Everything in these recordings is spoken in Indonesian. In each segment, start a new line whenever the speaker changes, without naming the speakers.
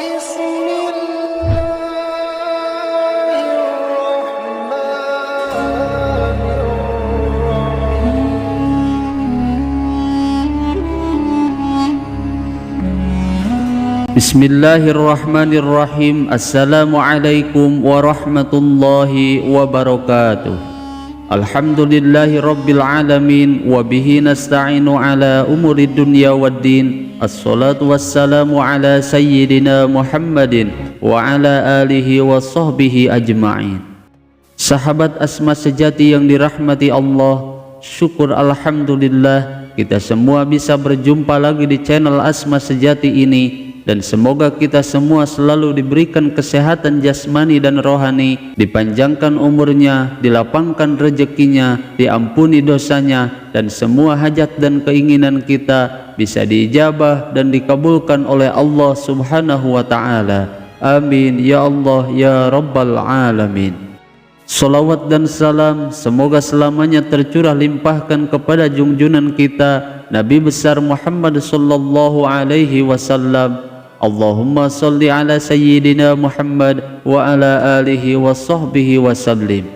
بسم الله الرحمن الرحيم
Bismillahirrahmanirrahim. Assalamualaikum warahmatullahi wabarakatuh. Alhamdulillahi rabbil alamin. Wabihi nasta'inu ala umuri dunya waddin. Assalatu wassalamu ala sayyidina Muhammadin wa ala alihi wa sahbihi ajma'in. Sahabat Asma sejati yang dirahmati Allah, syukur alhamdulillah kita semua bisa berjumpa lagi di channel Asma Sejati ini. Dan semoga kita semua selalu diberikan kesehatan jasmani dan rohani, dipanjangkan umurnya, dilapangkan rezekinya, diampuni dosanya, dan semua hajat dan keinginan kita bisa diijabah dan dikabulkan oleh Allah Subhanahu wa Ta'ala. Amin ya Allah ya Rabbal Alamin. Salawat dan salam semoga selamanya tercurah limpahkan kepada junjunan kita Nabi besar Muhammad sallallahu alaihi wasallam. Allahumma salli ala sayyidina Muhammad wa ala alihi wa sahbihi wa sallim.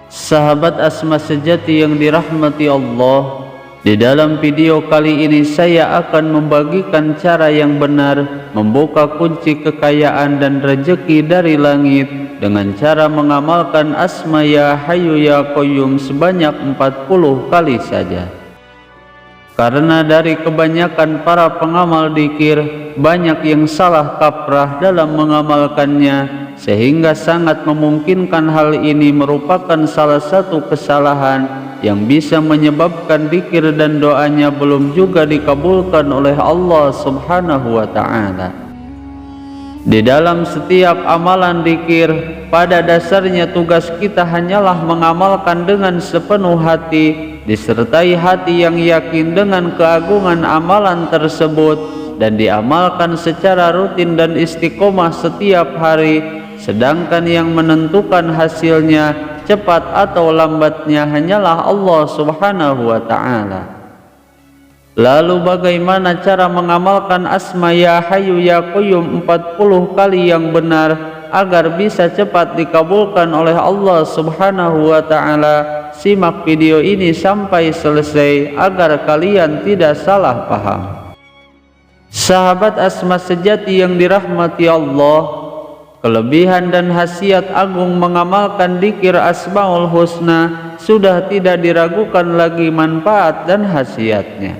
Sahabat Asma Sejati yang dirahmati Allah, di dalam video kali ini saya akan membagikan cara yang benar membuka kunci kekayaan dan rezeki dari langit dengan cara mengamalkan Asma Ya Hayyu Ya Qayyum sebanyak 40 kali saja. Karena dari kebanyakan para pengamal dzikir banyak yang salah kaprah dalam mengamalkannya, sehingga sangat memungkinkan hal ini merupakan salah satu kesalahan yang bisa menyebabkan dzikir dan doanya belum juga dikabulkan oleh Allah Subhanahu wa Ta'ala. Di dalam setiap amalan dzikir, pada dasarnya tugas kita hanyalah mengamalkan dengan sepenuh hati, disertai hati yang yakin dengan keagungan amalan tersebut, dan diamalkan secara rutin dan istiqomah setiap hari. Sedangkan yang menentukan hasilnya cepat atau lambatnya hanyalah Allah Subhanahu wa Ta'ala. Lalu bagaimana cara mengamalkan Asma Ya Hayyu Ya Qayyum 40 kali yang benar agar bisa cepat dikabulkan oleh Allah Subhanahu wa Ta'ala? Simak video ini sampai selesai agar kalian tidak salah paham. Sahabat Asma Sejati yang dirahmati Allah, kelebihan dan khasiat agung mengamalkan dzikir Asmaul Husna sudah tidak diragukan lagi manfaat dan khasiatnya.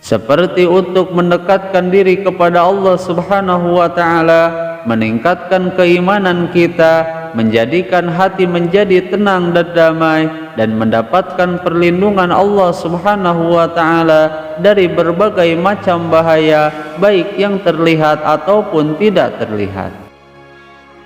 Seperti untuk mendekatkan diri kepada Allah Subhanahu wa Ta'ala, meningkatkan keimanan kita, menjadikan hati menjadi tenang dan damai, dan mendapatkan perlindungan Allah Subhanahu wa Ta'ala dari berbagai macam bahaya, baik yang terlihat ataupun tidak terlihat.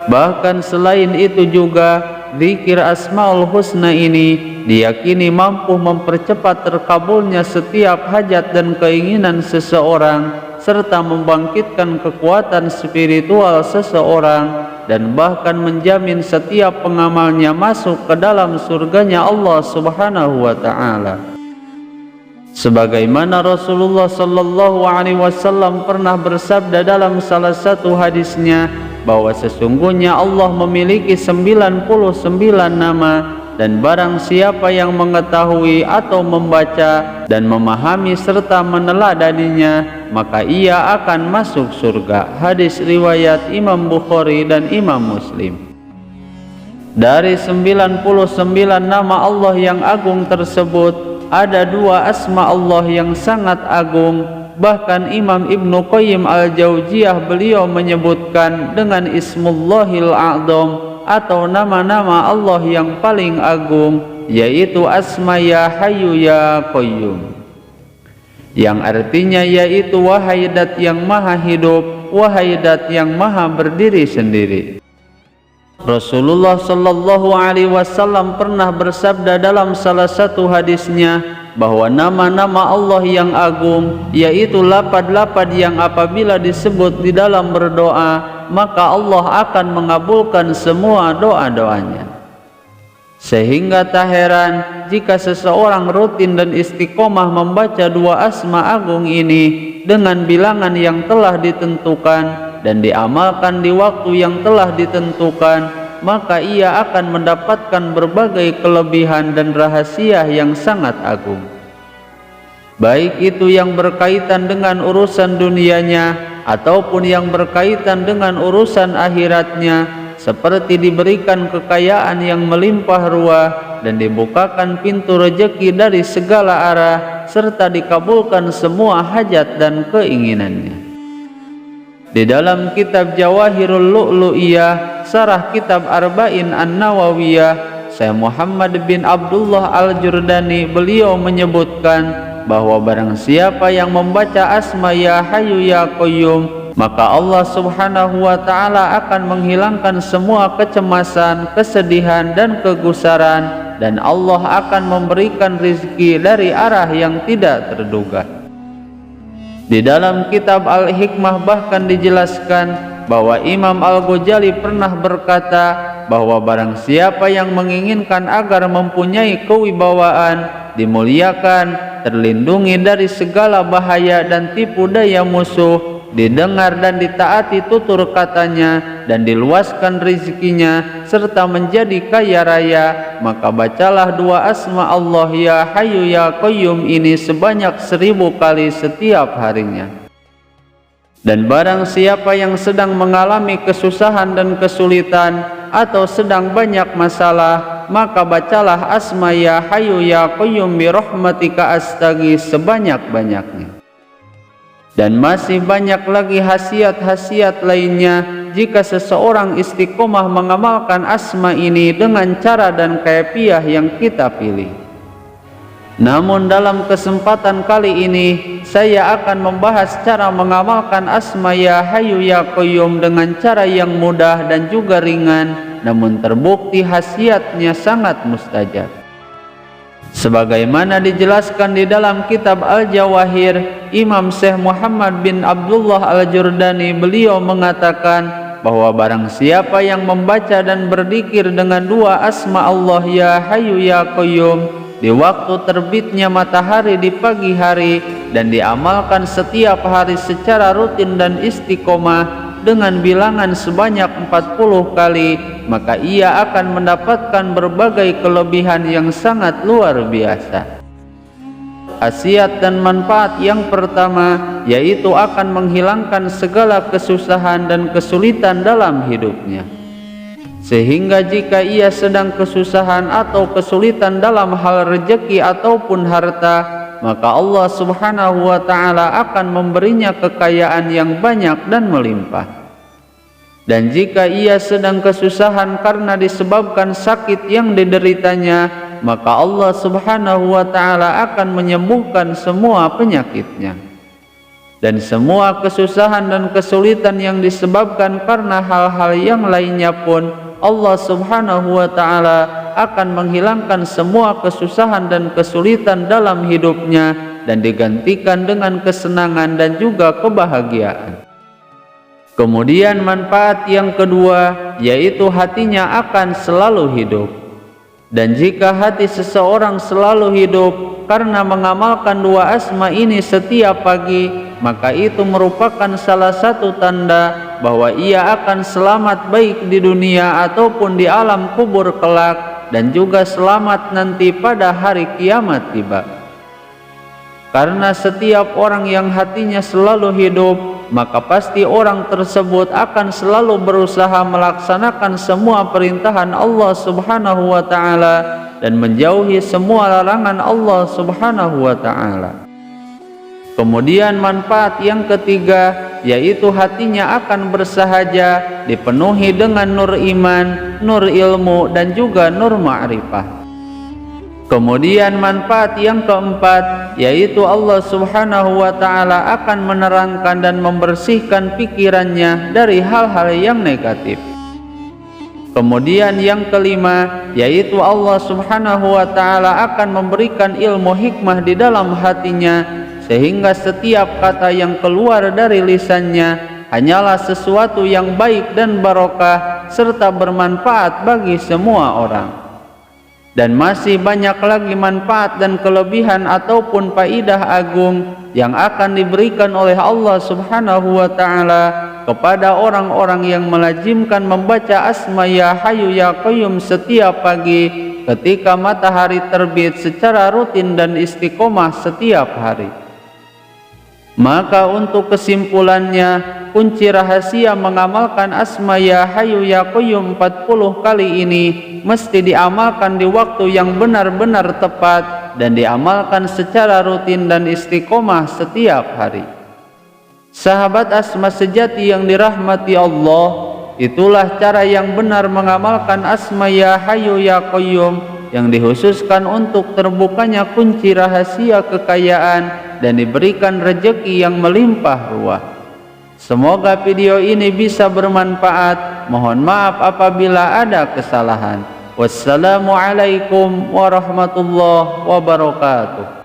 Bahkan selain itu juga, dzikir Asmaul Husna ini diyakini mampu mempercepat terkabulnya setiap hajat dan keinginan seseorang, serta membangkitkan kekuatan spiritual seseorang, dan bahkan menjamin setiap pengamalnya masuk ke dalam surganya Allah Subhanahu wa Ta'ala. Sebagaimana Rasulullah sallallahu alaihi wasallam pernah bersabda dalam salah satu hadisnya bahwa sesungguhnya Allah memiliki 99 nama, dan barang siapa yang mengetahui atau membaca dan memahami serta meneladaninya, maka ia akan masuk surga. Hadis riwayat Imam Bukhari dan Imam Muslim. Dari 99 nama Allah yang agung tersebut, ada 2 asma Allah yang sangat agung. Bahkan Imam Ibnu Qayyim Al-Jauziyah beliau menyebutkan dengan Ismullahil A'zam atau nama-nama Allah yang paling agung, yaitu Asma Ya Hayyu Ya Qayyum, yang artinya yaitu wahai Dat yang maha hidup, wahai Dat yang maha berdiri sendiri. Rasulullah sallallahu alaihi wasallam pernah bersabda dalam salah satu hadisnya bahwa nama-nama Allah yang agung yaitu lapad-lapad yang apabila disebut di dalam berdoa maka Allah akan mengabulkan semua doa-doanya. Sehingga tak heran jika seseorang rutin dan istiqomah membaca 2 asma agung ini dengan bilangan yang telah ditentukan, dan diamalkan di waktu yang telah ditentukan, maka ia akan mendapatkan berbagai kelebihan dan rahasia yang sangat agung. Baik itu yang berkaitan dengan urusan dunianya ataupun yang berkaitan dengan urusan akhiratnya, seperti diberikan kekayaan yang melimpah ruah dan dibukakan pintu rejeki dari segala arah, serta dikabulkan semua hajat dan keinginannya. Di dalam kitab Jawahirul Lu'lu'iyah, sarah kitab Arba'in An-Nawawiyah, Syekh Muhammad bin Abdullah Al-Jurdani, beliau menyebutkan bahwa barang siapa yang membaca asma Ya Hayyu Ya Qayyum, maka Allah Subhanahu wa ta'ala akan menghilangkan semua kecemasan, kesedihan, dan kegusaran, dan Allah akan memberikan rizki dari arah yang tidak terduga. Di dalam kitab Al-Hikmah bahkan dijelaskan bahwa Imam Al-Ghazali pernah berkata bahwa barang siapa yang menginginkan agar mempunyai kewibawaan, dimuliakan, terlindungi dari segala bahaya dan tipu daya musuh, didengar dan ditaati tutur katanya, dan diluaskan rezekinya, serta menjadi kaya raya, maka bacalah dua asma Allah Ya Hayyu Ya Qayyum ini sebanyak 1000 kali setiap harinya. Dan barang siapa yang sedang mengalami kesusahan dan kesulitan atau sedang banyak masalah, maka bacalah asma Ya Hayyu Ya Qayyum bi rahmatika astaghits sebanyak-banyaknya. Dan masih banyak lagi khasiat-khasiat lainnya jika seseorang istiqomah mengamalkan asma ini dengan cara dan kaifiah yang kita pilih. Namun dalam kesempatan kali ini saya akan membahas cara mengamalkan asma Ya Hayyu Ya Qayyum dengan cara yang mudah dan juga ringan, namun terbukti khasiatnya sangat mustajab. Sebagaimana dijelaskan di dalam kitab Al-Jawahir, Imam Syekh Muhammad bin Abdullah Al-Jurdani, beliau mengatakan bahwa barang siapa yang membaca dan berzikir dengan dua asma Allah Ya Hayyu Ya Qayyum di waktu terbitnya matahari di pagi hari, dan diamalkan setiap hari secara rutin dan istiqomah dengan bilangan sebanyak 40 kali, maka ia akan mendapatkan berbagai kelebihan yang sangat luar biasa. Khasiat dan manfaat yang pertama yaitu akan menghilangkan segala kesusahan dan kesulitan dalam hidupnya, sehingga jika ia sedang kesusahan atau kesulitan dalam hal rezeki ataupun harta, maka Allah Subhanahu wa ta'ala akan memberinya kekayaan yang banyak dan melimpah. Dan jika ia sedang kesusahan karena disebabkan sakit yang dideritanya, maka Allah Subhanahu wa ta'ala akan menyembuhkan semua penyakitnya. Dan semua kesusahan dan kesulitan yang disebabkan karena hal-hal yang lainnya pun, Allah Subhanahu wa ta'ala akan menghilangkan semua kesusahan dan kesulitan dalam hidupnya dan digantikan dengan kesenangan dan juga kebahagiaan. Kemudian manfaat yang kedua yaitu hatinya akan selalu hidup. Dan jika hati seseorang selalu hidup karena mengamalkan dua asma ini setiap pagi, maka itu merupakan salah satu tanda bahwa ia akan selamat baik di dunia ataupun di alam kubur kelak, dan juga selamat nanti pada hari kiamat tiba. Karena setiap orang yang hatinya selalu hidup, maka pasti orang tersebut akan selalu berusaha melaksanakan semua perintahan Allah Subhanahu wa ta'ala dan menjauhi semua larangan Allah Subhanahu wa ta'ala. Kemudian manfaat yang ketiga yaitu hatinya akan bersahaja, dipenuhi dengan nur iman, nur ilmu, dan juga nur ma'rifah. Kemudian manfaat yang keempat yaitu Allah Subhanahu wa ta'ala akan menerangkan dan membersihkan pikirannya dari hal-hal yang negatif. Kemudian yang kelima yaitu Allah Subhanahu wa ta'ala akan memberikan ilmu hikmah di dalam hatinya, sehingga setiap kata yang keluar dari lisannya hanyalah sesuatu yang baik dan barokah serta bermanfaat bagi semua orang. Dan masih banyak lagi manfaat dan kelebihan ataupun faidah agung yang akan diberikan oleh Allah Subhanahu wa ta'ala kepada orang-orang yang melazimkan membaca Asma Ya Hayyu Ya Qayyum setiap pagi ketika matahari terbit secara rutin dan istiqomah setiap hari. Maka untuk kesimpulannya, kunci rahasia mengamalkan Asma Ya Hayyu Ya Qayyum 40 kali ini mesti diamalkan di waktu yang benar-benar tepat dan diamalkan secara rutin dan istiqomah setiap hari. Sahabat Asma sejati yang dirahmati Allah, itulah cara yang benar mengamalkan Asma Ya Hayyu Ya Qayyum yang dikhususkan untuk terbukanya kunci rahasia kekayaan dan diberikan rezeki yang melimpah ruah. Semoga video ini bisa bermanfaat. Mohon maaf apabila ada kesalahan. Wassalamualaikum warahmatullahi wabarakatuh.